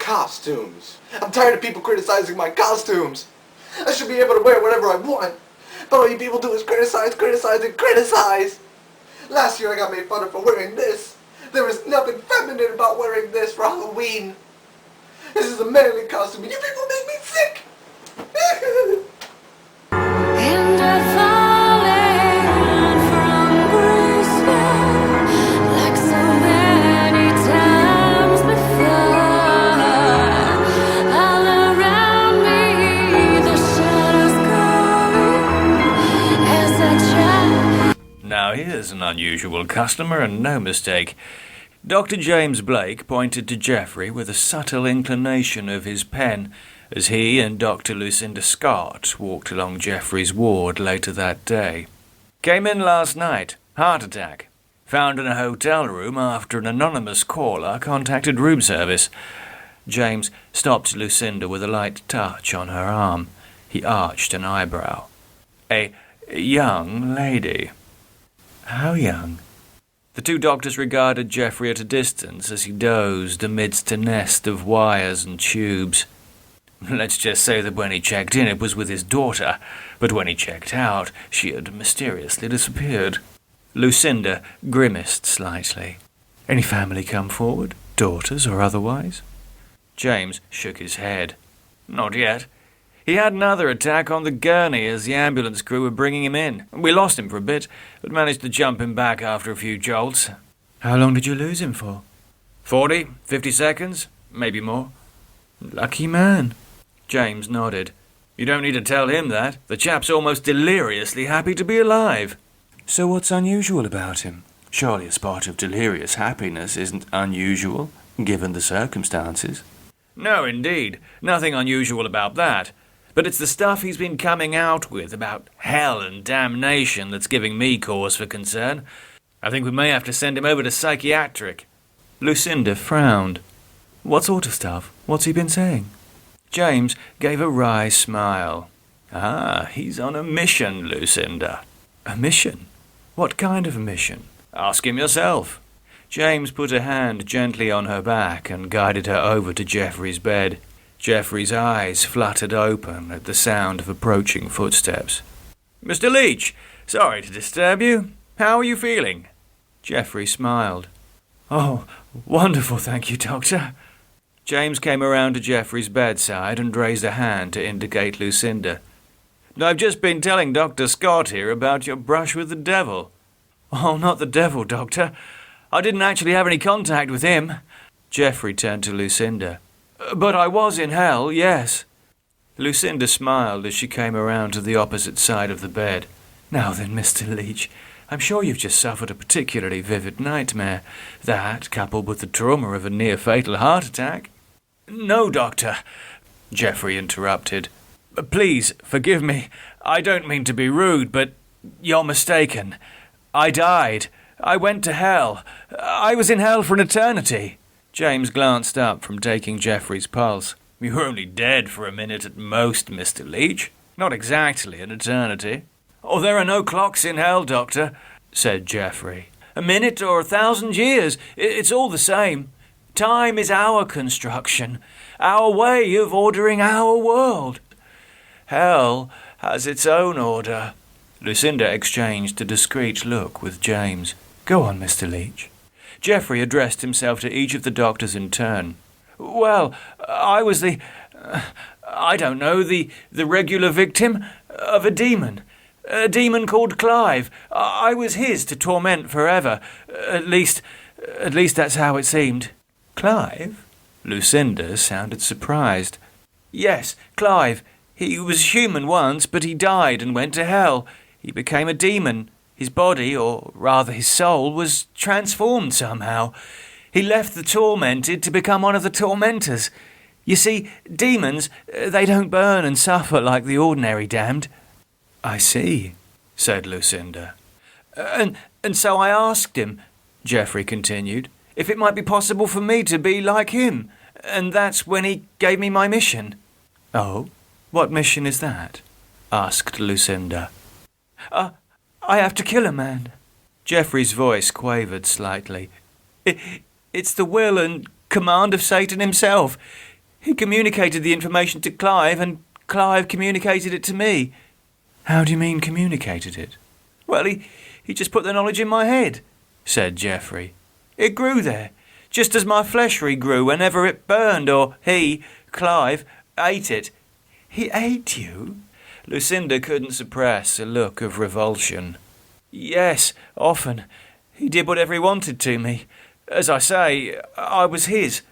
Costumes. I'm tired of people criticizing my costumes. I should be able to wear whatever I want. But all you people do is criticize, criticize, and criticize. Last year I got made fun of for wearing this. There is nothing feminine about wearing this for Halloween. This is a manly costume and you people make me sick. And I'm falling from grace now, like so many times before. All around me, the shadows growing as I try. Now here's an unusual customer and no mistake. Dr. James Blake pointed to Geoffrey with a subtle inclination of his pen as he and Dr. Lucinda Scott walked along Geoffrey's ward later that day. Came in last night, heart attack. Found in a hotel room after an anonymous caller contacted room service. James stopped Lucinda with a light touch on her arm. He arched an eyebrow. A young lady. How young? The two doctors regarded Geoffrey at a distance as he dozed amidst a nest of wires and tubes. Let's just say that when he checked in it was with his daughter, but when he checked out she had mysteriously disappeared. Lucinda grimaced slightly. Any family come forward, daughters or otherwise? James shook his head. Not yet. He had another attack on the gurney as the ambulance crew were bringing him in. We lost him for a bit, but managed to jump him back after a few jolts. How long did you lose him for? 40, 50 seconds, maybe more. Lucky man. James nodded. You don't need to tell him that. The chap's almost deliriously happy to be alive. So what's unusual about him? Surely a spot of delirious happiness isn't unusual, given the circumstances. No, indeed. Nothing unusual about that. But it's the stuff he's been coming out with about hell and damnation that's giving me cause for concern. I think we may have to send him over to psychiatric. Lucinda frowned. What sort of stuff? What's he been saying? James gave a wry smile. Ah, he's on a mission, Lucinda. A mission? What kind of a mission? Ask him yourself. James put a hand gently on her back and guided her over to Geoffrey's bed. Geoffrey's eyes fluttered open at the sound of approaching footsteps. Mr. Leach, sorry to disturb you. How are you feeling? Geoffrey smiled. Oh, wonderful, thank you, Doctor. James came around to Geoffrey's bedside and raised a hand to indicate Lucinda. I've just been telling Dr. Scott here about your brush with the devil. Oh, not the devil, Doctor. I didn't actually have any contact with him. Geoffrey turned to Lucinda. But I was in hell, yes. Lucinda smiled as she came around to the opposite side of the bed. Now then, Mr. Leach, I'm sure you've just suffered a particularly vivid nightmare. That, coupled with the trauma of a near-fatal heart attack. No, Doctor, Geoffrey interrupted. Please, forgive me. I don't mean to be rude, but you're mistaken. I died. I went to hell. I was in hell for an eternity. James glanced up from taking Geoffrey's pulse. You were only dead for a minute at most, Mr. Leach. Not exactly an eternity. Oh, there are no clocks in hell, Doctor, said Geoffrey. A minute or 1,000 years, it's all the same. Time is our construction, our way of ordering our world. Hell has its own order. Lucinda exchanged a discreet look with James. Go on, Mr. Leach. Geoffrey addressed himself to each of the doctors in turn. Well, I was the regular victim of a demon called Clive. I was his to torment forever. At least that's how it seemed. Clive? Lucinda sounded surprised. Yes, Clive. He was human once, but he died and went to hell. He became a demon. His body, or rather his soul, was transformed somehow. He left the tormented to become one of the tormentors. You see, demons, they don't burn and suffer like the ordinary damned. I see, said Lucinda. And so I asked him, Geoffrey continued, if it might be possible for me to be like him, and that's when he gave me my mission. Oh, what mission is that? Asked Lucinda. I have to kill a man. Geoffrey's voice quavered slightly. It's the will and command of Satan himself. He communicated the information to Clive, and Clive communicated it to me." "How do you mean communicated it?" "Well, he just put the knowledge in my head," said Geoffrey. "It grew there, just as my flesh regrew whenever it burned, or he, Clive, ate it." "He ate you?" Lucinda couldn't suppress a look of revulsion. "Yes, often. He did whatever he wanted to me. As I say, I was his."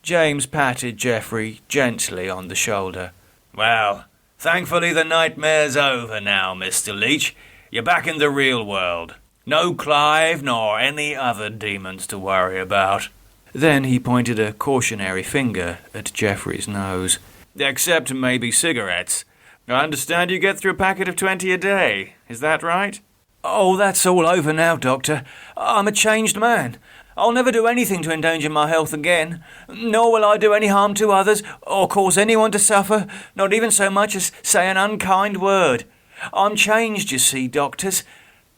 James patted Geoffrey gently on the shoulder. "Well, thankfully the nightmare's over now, Mr. Leach. You're back in the real world. No Clive nor any other demons to worry about." Then he pointed a cautionary finger at Geoffrey's nose. "Except maybe cigarettes. I understand you get through a packet of 20 a day. Is that right?" "Oh, that's all over now, Doctor. I'm a changed man. I'll never do anything to endanger my health again, nor will I do any harm to others, or cause anyone to suffer, not even so much as say an unkind word. I'm changed, you see, doctors.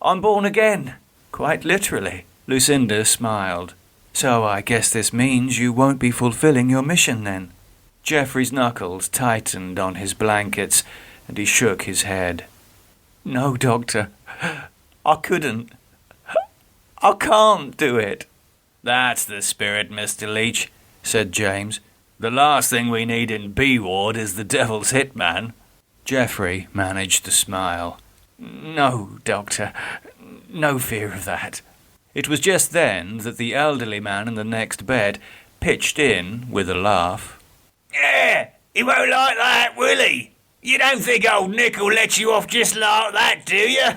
I'm born again, quite literally." Lucinda smiled. "So I guess this means you won't be fulfilling your mission, then?" Geoffrey's knuckles tightened on his blankets, and he shook his head. "No, Doctor. I couldn't. I can't do it." "That's the spirit, Mr. Leach," said James. "The last thing we need in B Ward is the devil's hitman." Geoffrey managed to smile. "No, Doctor. No fear of that." It was just then that the elderly man in the next bed pitched in with a laugh. "Yeah, he won't like that, will he? You don't think old Nick will let you off just like that, do you?"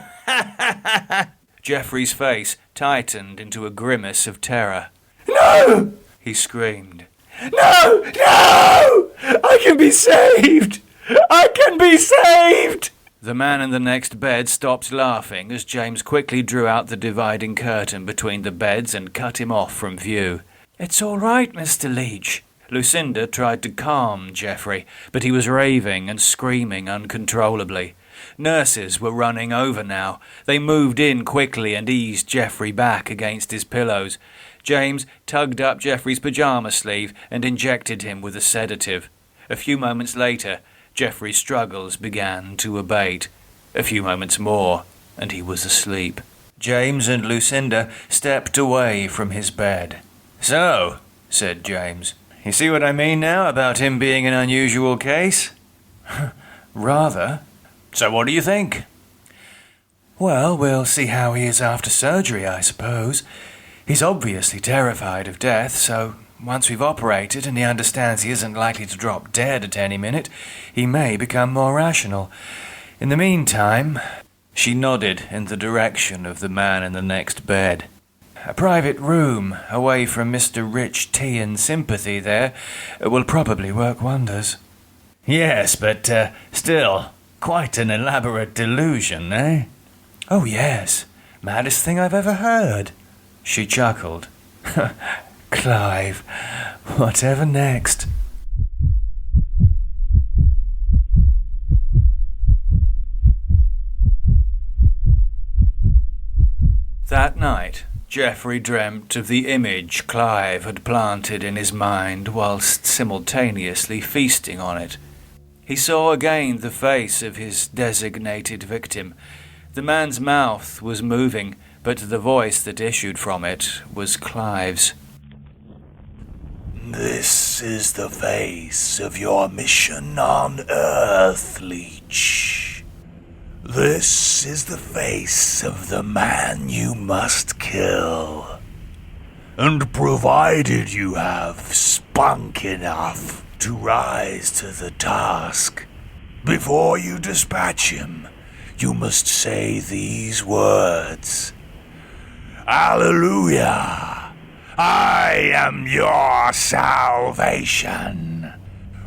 Geoffrey's face tightened into a grimace of terror. "No!" he screamed. "No! No! I can be saved! I can be saved!" The man in the next bed stopped laughing as James quickly drew out the dividing curtain between the beds and cut him off from view. "It's all right, Mr. Leach." Lucinda tried to calm Geoffrey, but he was raving and screaming uncontrollably. Nurses were running over now. They moved in quickly and eased Geoffrey back against his pillows. James tugged up Geoffrey's pyjama sleeve and injected him with a sedative. A few moments later, Geoffrey's struggles began to abate. A few moments more, and he was asleep. James and Lucinda stepped away from his bed. "So," said James, "you see what I mean now about him being an unusual case?" "Rather. So what do you think?" "Well, we'll see how he is after surgery, I suppose. He's obviously terrified of death, so once we've operated and he understands he isn't likely to drop dead at any minute, he may become more rational. In the meantime..." She nodded in the direction of the man in the next bed. "A private room, away from Mr. Rich T and sympathy there, will probably work wonders." "Yes, but still, quite an elaborate delusion, eh?" "Oh, yes. Maddest thing I've ever heard." She chuckled. "Clive, whatever next?" That night, Geoffrey dreamt of the image Clive had planted in his mind whilst simultaneously feasting on it. He saw again the face of his designated victim. The man's mouth was moving, but the voice that issued from it was Clive's. "This is the face of your mission on Earth, Leech. This is the face of the man you must kill. And provided you have spunk enough to rise to the task, before you dispatch him, you must say these words. Hallelujah! I am your salvation.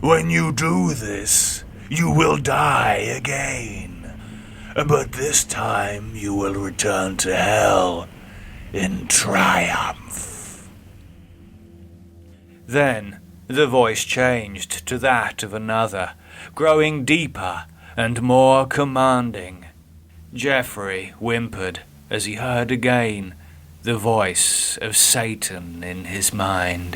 When you do this, you will die again. But this time you will return to hell in triumph." Then the voice changed to that of another, growing deeper and more commanding. Geoffrey whimpered as he heard again the voice of Satan in his mind.